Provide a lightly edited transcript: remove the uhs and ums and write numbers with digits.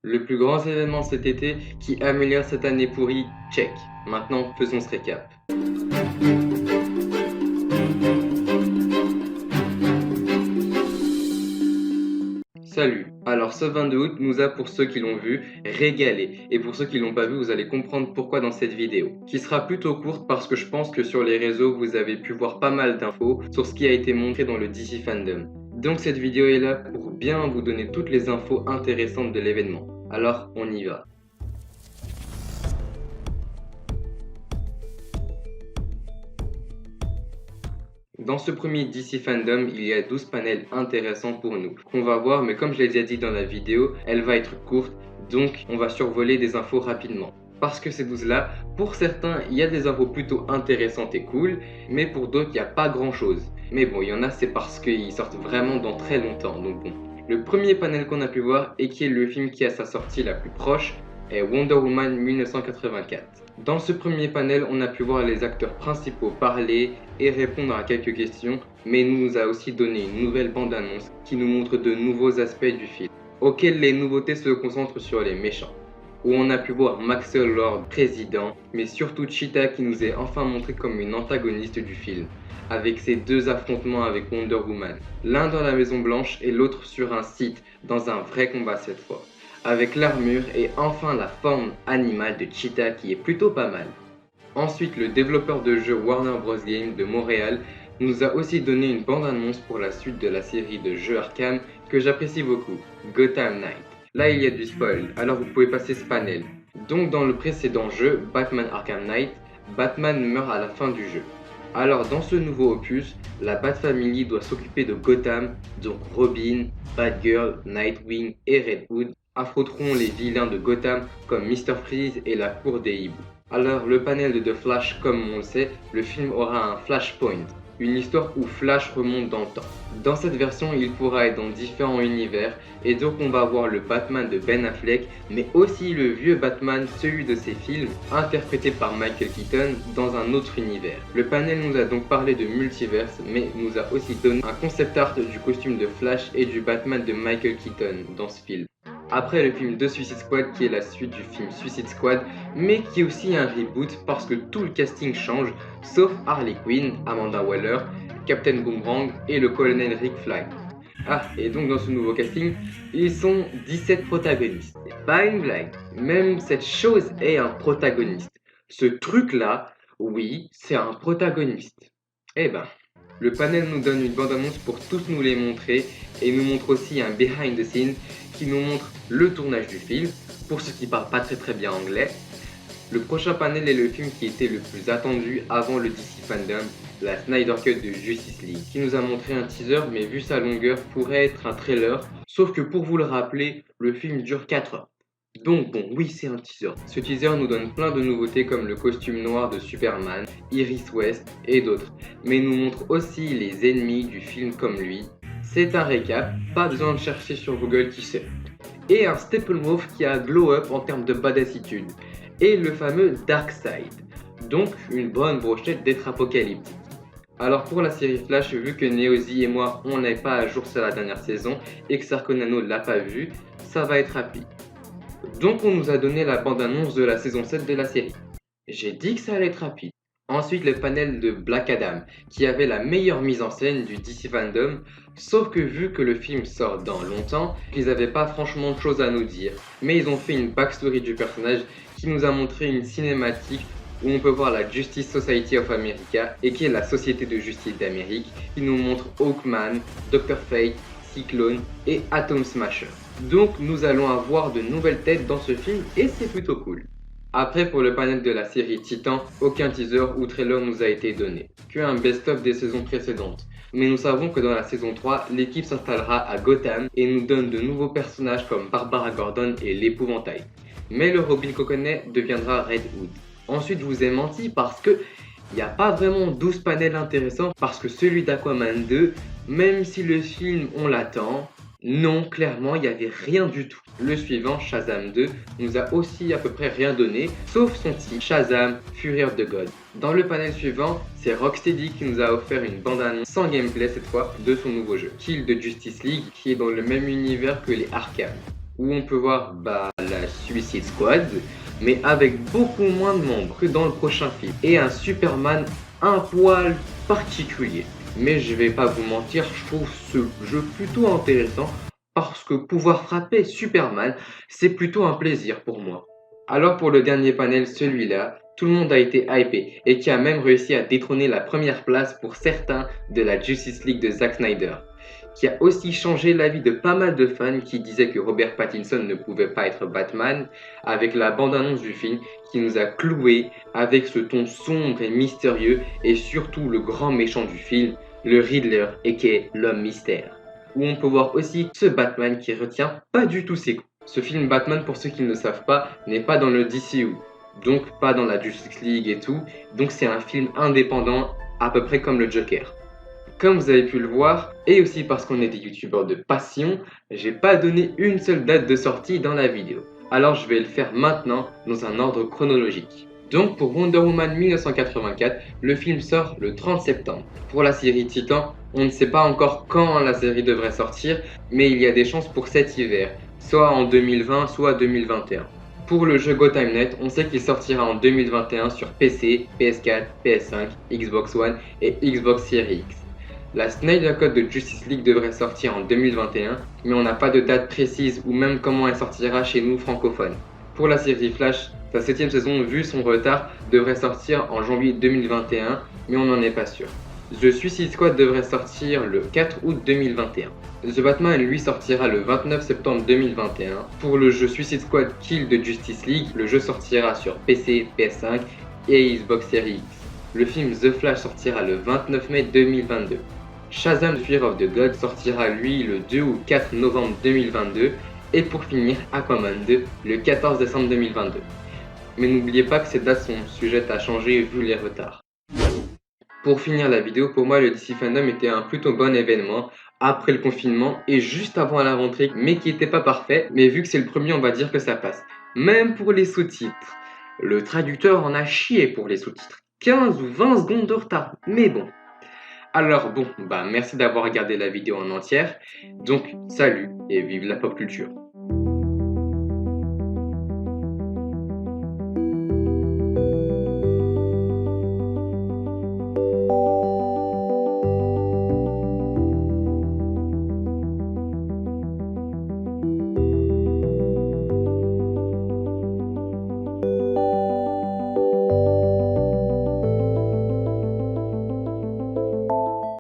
Le plus grand événement cet été qui améliore cette année pourrie, check. Maintenant, faisons ce récap. Salut. Alors ce 22 août nous a, pour ceux qui l'ont vu, régalé. Et pour ceux qui l'ont pas vu, vous allez comprendre pourquoi dans cette vidéo. Qui sera plutôt courte parce que je pense que sur les réseaux, vous avez pu voir pas mal d'infos sur ce qui a été montré dans le DC Fandom. Donc cette vidéo est là pour bien vous donner toutes les infos intéressantes de l'événement. Alors on y va. Dans ce premier DC Fandom, il y a 12 panels intéressants pour nous, qu'on va voir, mais comme je l'ai déjà dit dans la vidéo, elle va être courte, donc on va survoler des infos rapidement. Parce que ces 12-là, pour certains, il y a des infos plutôt intéressantes et cool, mais pour d'autres, il n'y a pas grand-chose. Mais bon, il y en a, c'est parce qu'ils sortent vraiment dans très longtemps, donc bon. Le premier panel qu'on a pu voir, et qui est le film qui a sa sortie la plus proche, est Wonder Woman 1984. Dans ce premier panel, on a pu voir les acteurs principaux parler et répondre à quelques questions, mais il nous a aussi donné une nouvelle bande-annonce qui nous montre de nouveaux aspects du film, auxquels les nouveautés se concentrent sur les méchants, où on a pu voir Maxwell Lord président, mais surtout Cheetah qui nous est enfin montré comme une antagoniste du film, avec ses deux affrontements avec Wonder Woman, l'un dans la Maison Blanche et l'autre sur un site, dans un vrai combat cette fois, avec l'armure et enfin la forme animale de Cheetah qui est plutôt pas mal. Ensuite, le développeur de jeux Warner Bros Games de Montréal nous a aussi donné une bande-annonce pour la suite de la série de jeux Arkham que j'apprécie beaucoup, Gotham Knight. Là, il y a du spoil, alors vous pouvez passer ce panel. Donc dans le précédent jeu, Batman Arkham Knight, Batman meurt à la fin du jeu. Alors dans ce nouveau opus, la Bat-Family doit s'occuper de Gotham, donc Robin, Batgirl, Nightwing et Red Hood affronteront les vilains de Gotham comme Mr. Freeze et la cour des hiboux. Alors le panel de The Flash, comme on le sait, le film aura un Flashpoint, une histoire où Flash remonte dans le temps. Dans cette version, il pourra être dans différents univers, et donc on va voir le Batman de Ben Affleck, mais aussi le vieux Batman, celui de ses films, interprété par Michael Keaton, dans un autre univers. Le panel nous a donc parlé de multiverse, mais nous a aussi donné un concept art du costume de Flash et du Batman de Michael Keaton dans ce film. Après le film de Suicide Squad qui est la suite du film Suicide Squad, mais qui est aussi un reboot parce que tout le casting change, sauf Harley Quinn, Amanda Waller, Captain Boomerang et le colonel Rick Flag. Ah, et donc dans ce nouveau casting, ils sont 17 protagonistes. C'est pas une blague, même cette chose est un protagoniste. Ce truc-là, oui, c'est un protagoniste. Eh ben, le panel nous donne une bande-annonce pour tous nous les montrer et nous montre aussi un behind the scenes qui nous montre le tournage du film, pour ceux qui parlent pas très bien anglais. Le prochain panel est le film qui était le plus attendu avant le DC Fandom, la Snyder Cut de Justice League, qui nous a montré un teaser mais vu sa longueur pourrait être un trailer, sauf que pour vous le rappeler, le film dure 4 heures. Donc bon, oui c'est un teaser. Ce teaser nous donne plein de nouveautés comme le costume noir de Superman, Iris West et d'autres, mais nous montre aussi les ennemis du film comme lui. C'est un récap, pas besoin de chercher sur Google qui sait. Et un Steppenwolf qui a glow up en termes de badassitude. Et le fameux Darkseid. Donc une bonne brochette d'être apocalyptique. Alors pour la série Flash, vu que Neozy et moi on n'est pas à jour sur la dernière saison et que Sarkonano l'a pas vu, ça va être rapide. Donc on nous a donné la bande-annonce de la saison 7 de la série. J'ai dit que ça allait être rapide. Ensuite le panel de Black Adam, qui avait la meilleure mise en scène du DC Fandom, sauf que vu que le film sort dans longtemps, ils n'avaient pas franchement de choses à nous dire, mais ils ont fait une backstory du personnage qui nous a montré une cinématique où on peut voir la Justice Society of America, et qui est la Société de Justice d'Amérique, qui nous montre Hawkman, Dr. Fate, Cyclone et Atom Smasher. Donc nous allons avoir de nouvelles têtes dans ce film et c'est plutôt cool. Après pour le panel de la série Titan, aucun teaser ou trailer nous a été donné, qu'un best-of des saisons précédentes. Mais nous savons que dans la saison 3, l'équipe s'installera à Gotham et nous donne de nouveaux personnages comme Barbara Gordon et l'épouvantail. Mais le Robin qu'on connaît deviendra Red Hood. Ensuite je vous ai menti parce que il n'y a pas vraiment 12 panels intéressants parce que celui d'Aquaman 2, même si le film on l'attend, non, clairement, il n'y avait rien du tout. Le suivant, Shazam 2, nous a aussi à peu près rien donné, sauf son titre, Shazam, Fury of the God. Dans le panel suivant, c'est Rocksteady qui nous a offert une bande-annonce sans gameplay cette fois de son nouveau jeu, Kill de Justice League, qui est dans le même univers que les Arkham, où on peut voir la Suicide Squad, mais avec beaucoup moins de membres que dans le prochain film, et un Superman un poil particulier. Mais je vais pas vous mentir, je trouve ce jeu plutôt intéressant parce que pouvoir frapper Superman, c'est plutôt un plaisir pour moi. Alors pour le dernier panel, celui-là, tout le monde a été hypé et qui a même réussi à détrôner la première place pour certains de la Justice League de Zack Snyder, qui a aussi changé la vie de pas mal de fans qui disaient que Robert Pattinson ne pouvait pas être Batman, avec la bande-annonce du film qui nous a cloués avec ce ton sombre et mystérieux et surtout le grand méchant du film, le Riddler et qui est l'homme mystère. Où on peut voir aussi ce Batman qui retient pas du tout ses coups. Ce film Batman, pour ceux qui ne le savent pas, n'est pas dans le DCU, donc pas dans la Justice League et tout, donc c'est un film indépendant à peu près comme le Joker. Comme vous avez pu le voir, et aussi parce qu'on est des youtubeurs de passion, j'ai pas donné une seule date de sortie dans la vidéo. Alors je vais le faire maintenant dans un ordre chronologique. Donc pour Wonder Woman 1984, le film sort le 30 septembre. Pour la série Titan, on ne sait pas encore quand la série devrait sortir, mais il y a des chances pour cet hiver, soit en 2020, soit 2021. Pour le jeu Gotham Knight, on sait qu'il sortira en 2021 sur PC, PS4, PS5, Xbox One et Xbox Series X. La Snyder Cut de Justice League devrait sortir en 2021, mais on n'a pas de date précise ou même comment elle sortira chez nous francophones. Pour la série Flash, sa 7ème saison, vu son retard, devrait sortir en janvier 2021, mais on n'en est pas sûr. The Suicide Squad devrait sortir le 4 août 2021. The Batman, lui, sortira le 29 septembre 2021. Pour le jeu Suicide Squad Kill de Justice League, le jeu sortira sur PC, PS5 et Xbox Series X. Le film The Flash sortira le 29 mai 2022. Shazam Fear of the God sortira lui le 2 ou 4 novembre 2022 et pour finir Aquaman 2 le 14 décembre 2022. Mais n'oubliez pas que ces dates sont sujettes à changer vu les retards. Pour finir la vidéo, pour moi le DC Fandom était un plutôt bon événement après le confinement et juste avant la rentrée, mais qui n'était pas parfait, mais vu que c'est le premier on va dire que ça passe. Même pour les sous-titres. Le traducteur en a chié pour les sous-titres. 15 ou 20 secondes de retard, mais bon. Alors bon, merci d'avoir regardé la vidéo en entière. Donc salut et vive la pop culture.